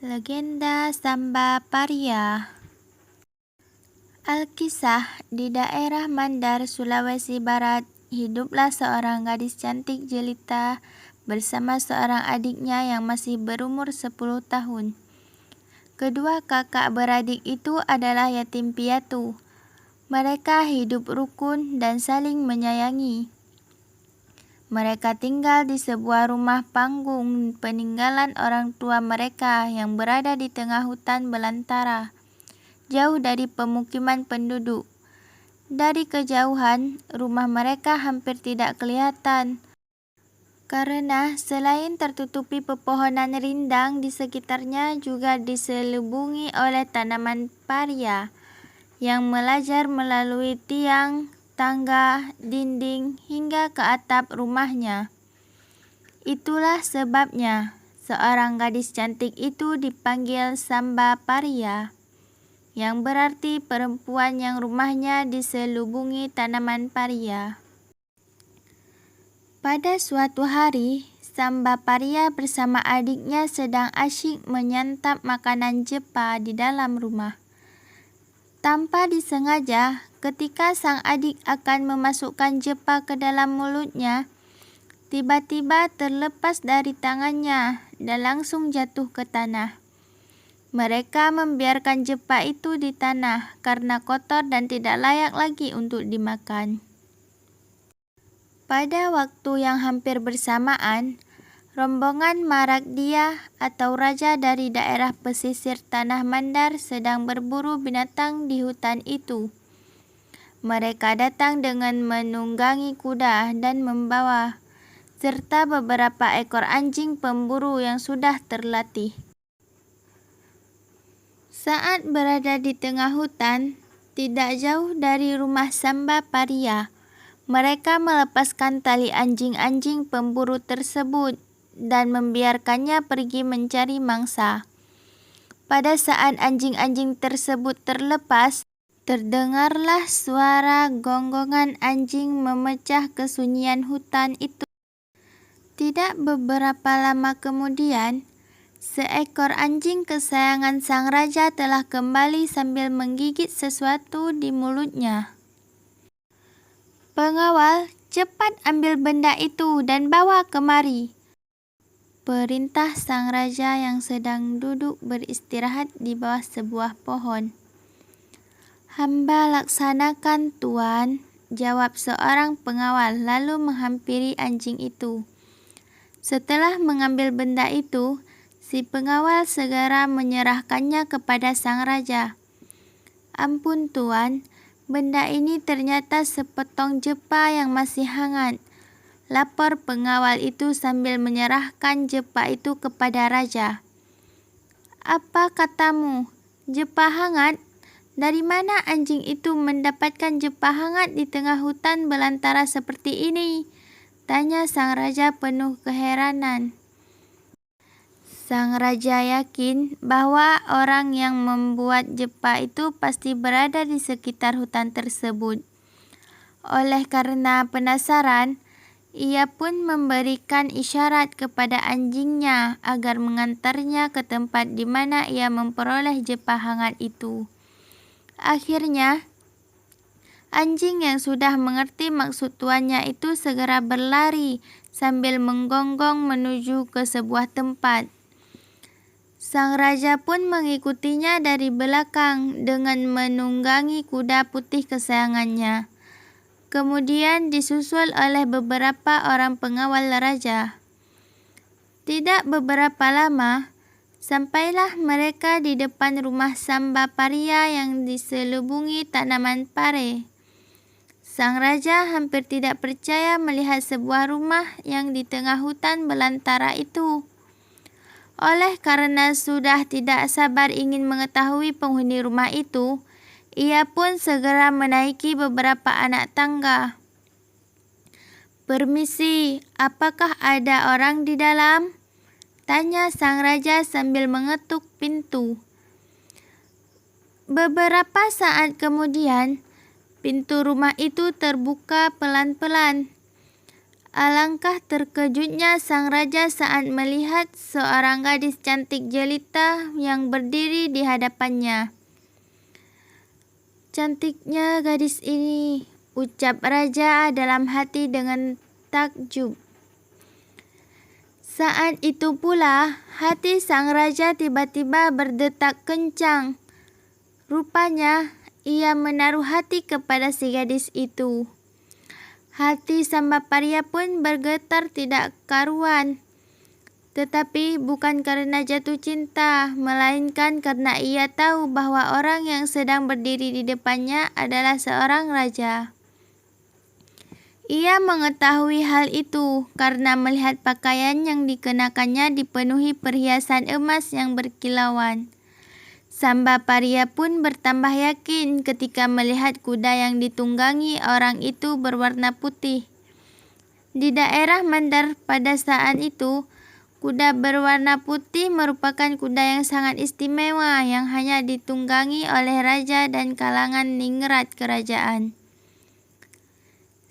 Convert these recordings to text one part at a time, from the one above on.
Legenda Samba Paria. Alkisah, di daerah Mandar, Sulawesi Barat, hiduplah seorang gadis cantik jelita bersama seorang adiknya yang masih berumur 10 tahun. Kedua kakak beradik itu adalah yatim piatu. Mereka hidup rukun dan saling menyayangi. Mereka tinggal di sebuah rumah panggung peninggalan orang tua mereka yang berada di tengah hutan belantara, jauh dari pemukiman penduduk. Dari kejauhan, rumah mereka hampir tidak kelihatan, karena selain tertutupi pepohonan rindang di sekitarnya juga diselubungi oleh tanaman paria yang melajar melalui tiang, tangga, dinding, hingga ke atap rumahnya. Itulah sebabnya seorang gadis cantik itu dipanggil Samba Paria, yang berarti perempuan yang rumahnya diselubungi tanaman paria. Pada suatu hari, Samba Paria bersama adiknya sedang asyik menyantap makanan jepa di dalam rumah. Tanpa disengaja, ketika sang adik akan memasukkan jepa ke dalam mulutnya, tiba-tiba terlepas dari tangannya dan langsung jatuh ke tanah. Mereka membiarkan jepa itu di tanah karena kotor dan tidak layak lagi untuk dimakan. Pada waktu yang hampir bersamaan, rombongan Marakdia atau raja dari daerah pesisir Tanah Mandar sedang berburu binatang di hutan itu. Mereka datang dengan menunggangi kuda dan membawa serta beberapa ekor anjing pemburu yang sudah terlatih. Saat berada di tengah hutan, tidak jauh dari rumah Samba Paria, mereka melepaskan tali anjing-anjing pemburu tersebut dan membiarkannya pergi mencari mangsa. Pada saat anjing-anjing tersebut terlepas, terdengarlah suara gonggongan anjing memecah kesunyian hutan itu. Tidak beberapa lama kemudian, seekor anjing kesayangan sang raja telah kembali sambil menggigit sesuatu di mulutnya. "Pengawal, cepat ambil benda itu dan bawa kemari," perintah sang raja yang sedang duduk beristirahat di bawah sebuah pohon. "Hamba laksanakan, Tuan," jawab seorang pengawal lalu menghampiri anjing itu. Setelah mengambil benda itu, si pengawal segera menyerahkannya kepada sang raja. "Ampun, Tuan, benda ini ternyata sepotong jepa yang masih hangat," lapor pengawal itu sambil menyerahkan jepa itu kepada raja. "Apa katamu? Jepa hangat? Dari mana anjing itu mendapatkan jepa hangat di tengah hutan belantara seperti ini?" tanya sang raja penuh keheranan. Sang raja yakin bahwa orang yang membuat jepa itu pasti berada di sekitar hutan tersebut. Oleh karena penasaran, ia pun memberikan isyarat kepada anjingnya agar mengantarnya ke tempat di mana ia memperoleh jepa hangat itu. Akhirnya, anjing yang sudah mengerti maksud tuannya itu segera berlari sambil menggonggong menuju ke sebuah tempat. Sang raja pun mengikutinya dari belakang dengan menunggangi kuda putih kesayangannya. Kemudian disusul oleh beberapa orang pengawal raja. Tidak beberapa lama, sampailah mereka di depan rumah Samba Paria yang diselubungi tanaman pare. Sang raja hampir tidak percaya melihat sebuah rumah yang di tengah hutan belantara itu. Oleh karena sudah tidak sabar ingin mengetahui penghuni rumah itu, ia pun segera menaiki beberapa anak tangga. "Permisi, apakah ada orang di dalam?" tanya sang raja sambil mengetuk pintu. Beberapa saat kemudian, pintu rumah itu terbuka pelan-pelan. Alangkah terkejutnya sang raja saat melihat seorang gadis cantik jelita yang berdiri di hadapannya. "Cantiknya gadis ini," ucap raja dalam hati dengan takjub. Saat itu pula, hati sang raja tiba-tiba berdetak kencang. Rupanya, ia menaruh hati kepada si gadis itu. Hati Sambapariya pun bergetar tidak karuan. Tetapi bukan karena jatuh cinta, melainkan karena ia tahu bahwa orang yang sedang berdiri di depannya adalah seorang raja. Ia mengetahui hal itu karena melihat pakaian yang dikenakannya dipenuhi perhiasan emas yang berkilauan. Sambapariya pun bertambah yakin ketika melihat kuda yang ditunggangi orang itu berwarna putih. Di daerah Mandar pada saat itu, kuda berwarna putih merupakan kuda yang sangat istimewa yang hanya ditunggangi oleh raja dan kalangan ningrat kerajaan.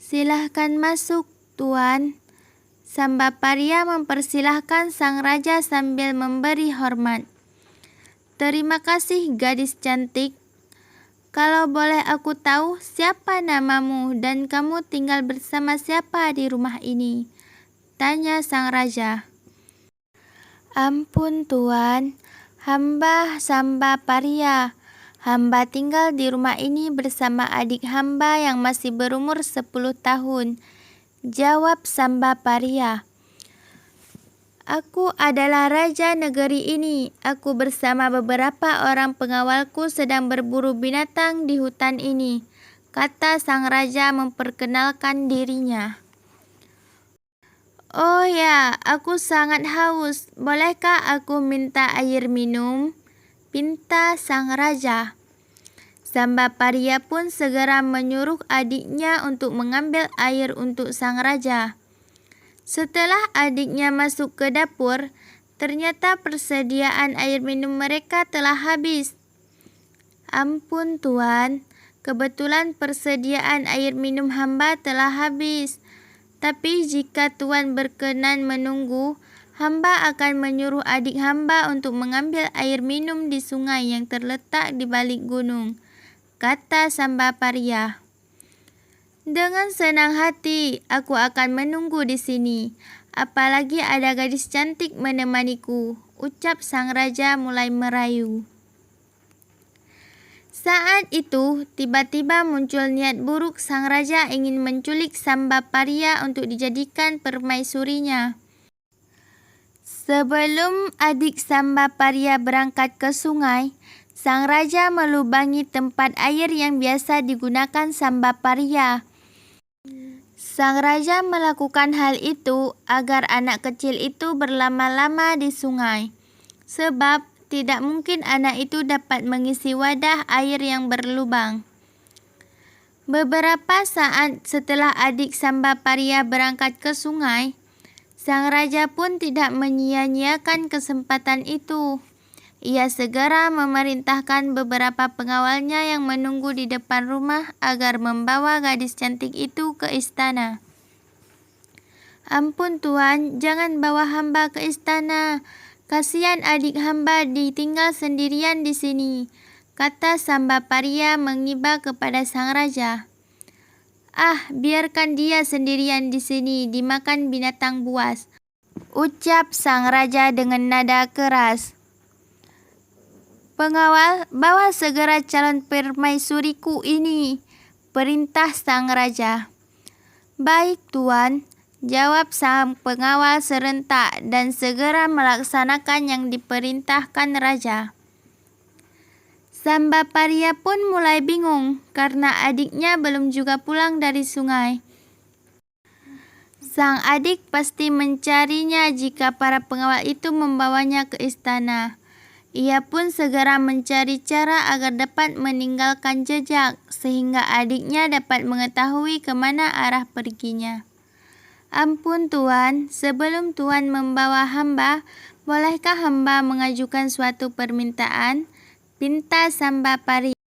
"Silahkan masuk, Tuan." Sambapariya mempersilahkan sang raja sambil memberi hormat. "Terima kasih, gadis cantik. Kalau boleh aku tahu siapa namamu dan kamu tinggal bersama siapa di rumah ini?" tanya sang raja. "Ampun Tuan, hamba Sambapariya. Hamba tinggal di rumah ini bersama adik hamba yang masih berumur 10 tahun, jawab Sambapariya. "Aku adalah raja negeri ini. Aku bersama beberapa orang pengawalku sedang berburu binatang di hutan ini," kata sang raja memperkenalkan dirinya. "Oh ya, aku sangat haus. Bolehkah aku minta air minum?" pinta sang raja. Sambapariya pun segera menyuruh adiknya untuk mengambil air untuk sang raja. Setelah adiknya masuk ke dapur, ternyata persediaan air minum mereka telah habis. "Ampun Tuan, kebetulan persediaan air minum hamba telah habis. Tapi jika Tuan berkenan menunggu, hamba akan menyuruh adik hamba untuk mengambil air minum di sungai yang terletak di balik gunung," kata Sambapariya. "Dengan senang hati, aku akan menunggu di sini. Apalagi ada gadis cantik menemaniku," ucap sang raja mulai merayu. Saat itu, tiba-tiba muncul niat buruk sang raja ingin menculik Sambapariya untuk dijadikan permaisurinya. Sebelum adik Sambapariya berangkat ke sungai, sang raja melubangi tempat air yang biasa digunakan Sambapariya. Sang raja melakukan hal itu agar anak kecil itu berlama-lama di sungai, sebab tidak mungkin anak itu dapat mengisi wadah air yang berlubang. Beberapa saat setelah adik Sambapariya berangkat ke sungai, sang raja pun tidak menyia-nyiakan kesempatan itu. Ia segera memerintahkan beberapa pengawalnya yang menunggu di depan rumah agar membawa gadis cantik itu ke istana. "Ampun Tuan, jangan bawa hamba ke istana. Kasihan adik hamba ditinggal sendirian di sini," kata Sambapariya mengiba kepada sang raja. "Ah, biarkan dia sendirian di sini dimakan binatang buas," ucap sang raja dengan nada keras. "Pengawal, bawa segera calon permaisuriku ini," perintah sang raja. "Baik Tuan," jawab sang pengawal serentak dan segera melaksanakan yang diperintahkan raja. Sambapariya pun mulai bingung karena adiknya belum juga pulang dari sungai. Sang adik pasti mencarinya jika para pengawal itu membawanya ke istana. Ia pun segera mencari cara agar dapat meninggalkan jejak, sehingga adiknya dapat mengetahui kemana arah perginya. "Ampun Tuan, sebelum Tuan membawa hamba, bolehkah hamba mengajukan suatu permintaan?" pinta Sambapariya.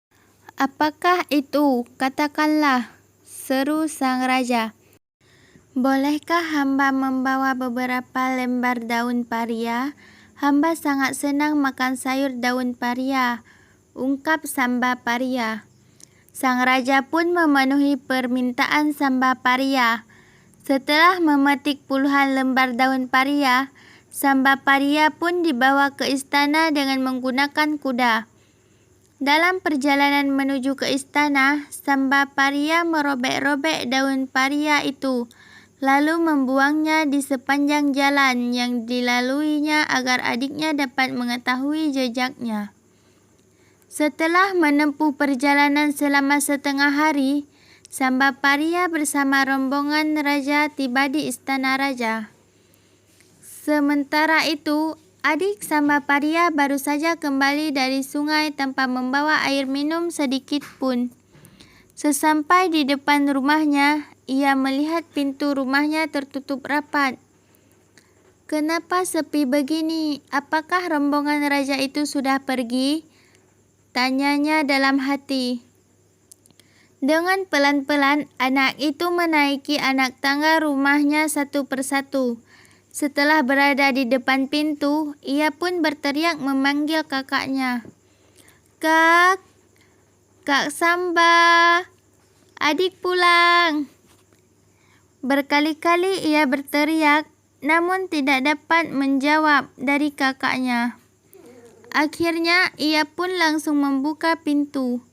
"Apakah itu? Katakanlah," seru sang raja. Bolehkah hamba membawa beberapa lembar daun paria? Hamba sangat senang makan sayur daun paria, ungkap Samba Paria. Sang raja pun memenuhi permintaan Samba Paria. Setelah memetik puluhan lembar daun paria, Samba Paria pun dibawa ke istana dengan menggunakan kuda. Dalam perjalanan menuju ke istana, Samba Paria merobek-robek daun paria itu, lalu membuangnya di sepanjang jalan yang dilaluinya agar adiknya dapat mengetahui jejaknya. Setelah menempuh perjalanan selama setengah hari, Samba Paria bersama rombongan raja tiba di istana raja. Sementara itu, adik Samba Paria baru saja kembali dari sungai tanpa membawa air minum sedikit pun. Sesampai di depan rumahnya, ia melihat pintu rumahnya tertutup rapat. Kenapa sepi begini? Apakah rombongan raja itu sudah pergi? Tanyanya dalam hati. Dengan pelan-pelan, anak itu menaiki anak tangga rumahnya satu persatu. Setelah berada di depan pintu, ia pun berteriak memanggil kakaknya. Kak, Kak Samba, adik pulang. Berkali-kali ia berteriak, namun tidak dapat menjawab dari kakaknya. Akhirnya, ia pun langsung membuka pintu.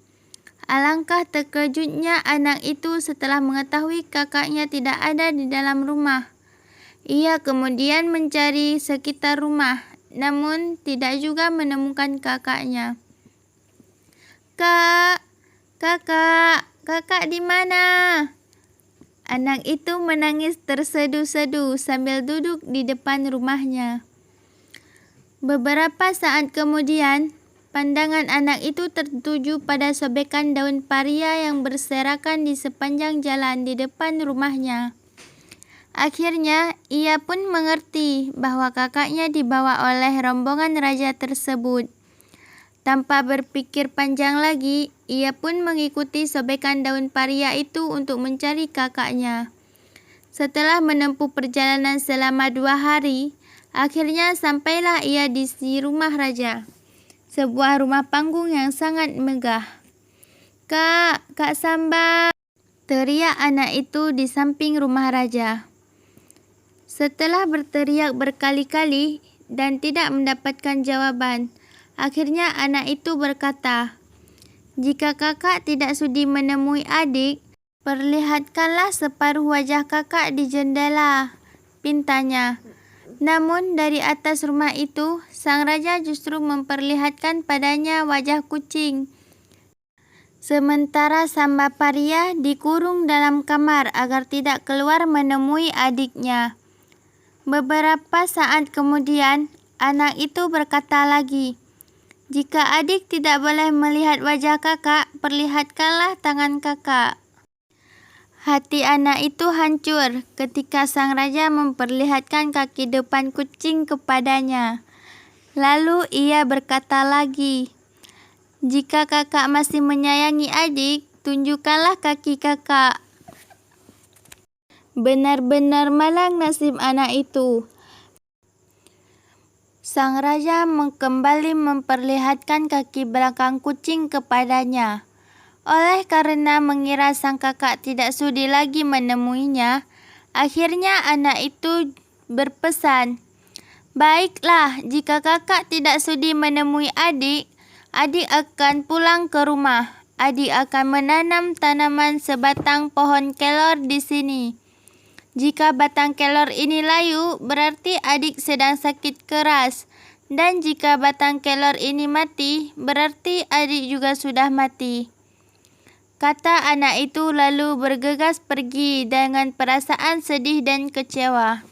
Alangkah terkejutnya anak itu setelah mengetahui kakaknya tidak ada di dalam rumah. Ia kemudian mencari sekitar rumah, namun tidak juga menemukan kakaknya. Kak, kakak di mana? Anak itu menangis tersedu-sedu sambil duduk di depan rumahnya. Beberapa saat kemudian, pandangan anak itu tertuju pada sobekan daun paria yang berserakan di sepanjang jalan di depan rumahnya. Akhirnya, ia pun mengerti bahwa kakaknya dibawa oleh rombongan raja tersebut. Tanpa berpikir panjang lagi, ia pun mengikuti sobekan daun paria itu untuk mencari kakaknya. Setelah menempuh perjalanan selama 2 hari, akhirnya sampailah ia di rumah raja, sebuah rumah panggung yang sangat megah. Kak Samba, teriak anak itu di samping rumah raja. Setelah berteriak berkali-kali dan tidak mendapatkan jawaban, akhirnya anak itu berkata, jika kakak tidak sudi menemui adik, perlihatkanlah separuh wajah kakak di jendela, pintanya. Namun dari atas rumah itu, sang raja justru memperlihatkan padanya wajah kucing. Sementara Samba Paria dikurung dalam kamar agar tidak keluar menemui adiknya. Beberapa saat kemudian, anak itu berkata lagi, jika adik tidak boleh melihat wajah kakak, perlihatkanlah tangan kakak. Hati anak itu hancur ketika sang raja memperlihatkan kaki depan kucing kepadanya. Lalu ia berkata lagi, jika kakak masih menyayangi adik, tunjukkanlah kaki kakak. Benar-benar malang nasib anak itu. Sang raja kembali memperlihatkan kaki belakang kucing kepadanya. Oleh karena mengira sang kakak tidak sudi lagi menemuinya, akhirnya anak itu berpesan, baiklah, jika kakak tidak sudi menemui adik, adik akan pulang ke rumah. Adik akan menanam tanaman sebatang pohon kelor di sini. Jika batang kelor ini layu, berarti adik sedang sakit keras. Dan jika batang kelor ini mati, berarti adik juga sudah mati. Kata anak itu lalu bergegas pergi dengan perasaan sedih dan kecewa.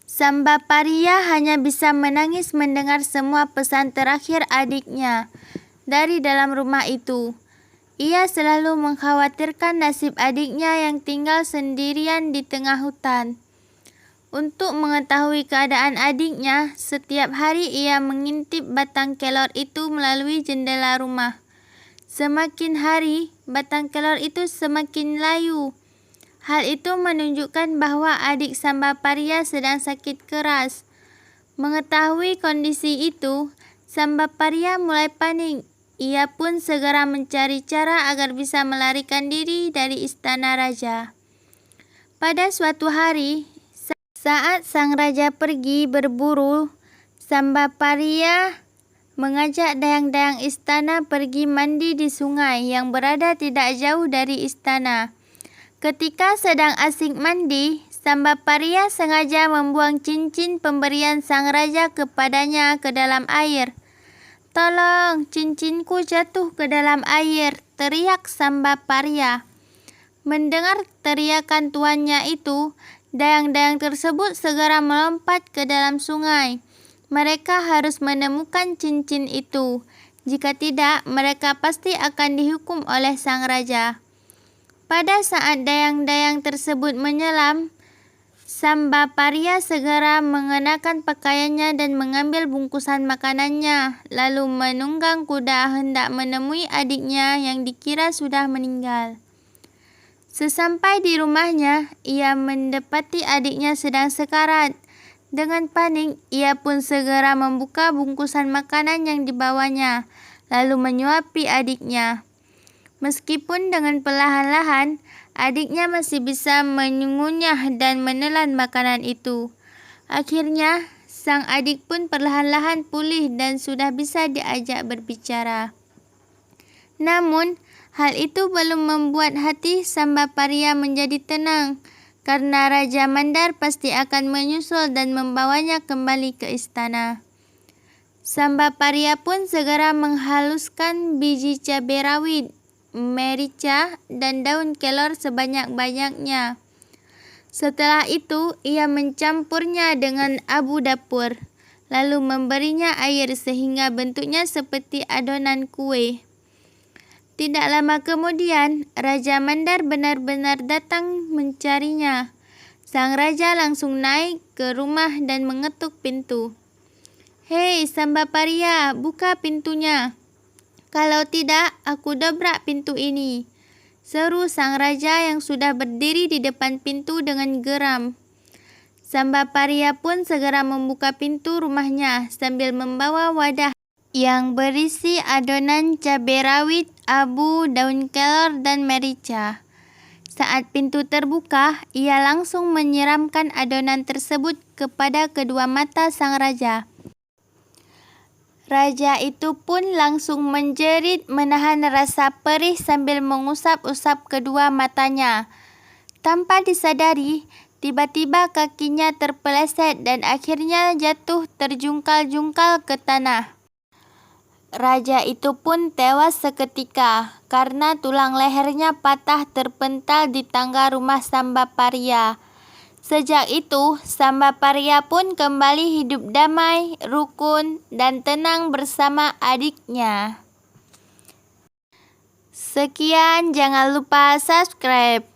Samba Paria hanya bisa menangis mendengar semua pesan terakhir adiknya dari dalam rumah itu. Ia selalu mengkhawatirkan nasib adiknya yang tinggal sendirian di tengah hutan. Untuk mengetahui keadaan adiknya, setiap hari ia mengintip batang kelor itu melalui jendela rumah. Semakin hari, batang kelor itu semakin layu. Hal itu menunjukkan bahwa adik Sambapariya sedang sakit keras. Mengetahui kondisi itu, Sambapariya mulai panik. Ia pun segera mencari cara agar bisa melarikan diri dari istana raja. Pada suatu hari, saat sang raja pergi berburu, Sambapariya mengajak dayang-dayang istana pergi mandi di sungai yang berada tidak jauh dari istana. Ketika sedang asik mandi, Sambapariya sengaja membuang cincin pemberian sang raja kepadanya ke dalam air. "Tolong, cincinku jatuh ke dalam air," teriak Sambapariya. Mendengar teriakan tuannya itu, dayang-dayang tersebut segera melompat ke dalam sungai. Mereka harus menemukan cincin itu. Jika tidak, mereka pasti akan dihukum oleh sang raja. Pada saat dayang-dayang tersebut menyelam, Sambapariya segera mengenakan pakaiannya dan mengambil bungkusan makanannya, lalu menunggang kuda hendak menemui adiknya yang dikira sudah meninggal. Sesampai di rumahnya, ia mendapati adiknya sedang sekarat. Dengan panik, ia pun segera membuka bungkusan makanan yang dibawanya, lalu menyuapi adiknya. Meskipun dengan perlahan-lahan, adiknya masih bisa mengunyah dan menelan makanan itu. Akhirnya, sang adik pun perlahan-lahan pulih dan sudah bisa diajak berbicara. Namun, hal itu belum membuat hati Sambapariya menjadi tenang, karena Raja Mandar pasti akan menyusul dan membawanya kembali ke istana. Sambapariya pun segera menghaluskan biji cabai rawit, merica, dan daun kelor sebanyak-banyaknya. Setelah itu, ia mencampurnya dengan abu dapur, lalu memberinya air sehingga bentuknya seperti adonan kue. Tidak lama kemudian, Raja Mandar benar-benar datang mencarinya. Sang raja langsung naik ke rumah dan mengetuk pintu. "Hei Sambapariya, buka pintunya. Kalau tidak, aku dobrak pintu ini," seru sang raja yang sudah berdiri di depan pintu dengan geram. Sambapariya pun segera membuka pintu rumahnya sambil membawa wadah yang berisi adonan cabai rawit, abu, daun kelor, dan merica. Saat pintu terbuka, ia langsung menyiramkan adonan tersebut kepada kedua mata sang raja. Raja itu pun langsung menjerit menahan rasa perih sambil mengusap-usap kedua matanya. Tanpa disadari, tiba-tiba kakinya terpeleset dan akhirnya jatuh terjungkal-jungkal ke tanah. Raja itu pun tewas seketika karena tulang lehernya patah terpental di tangga rumah Sambapariya. Sejak itu, Sambapariya pun kembali hidup damai, rukun, dan tenang bersama adiknya. Sekian, jangan lupa subscribe.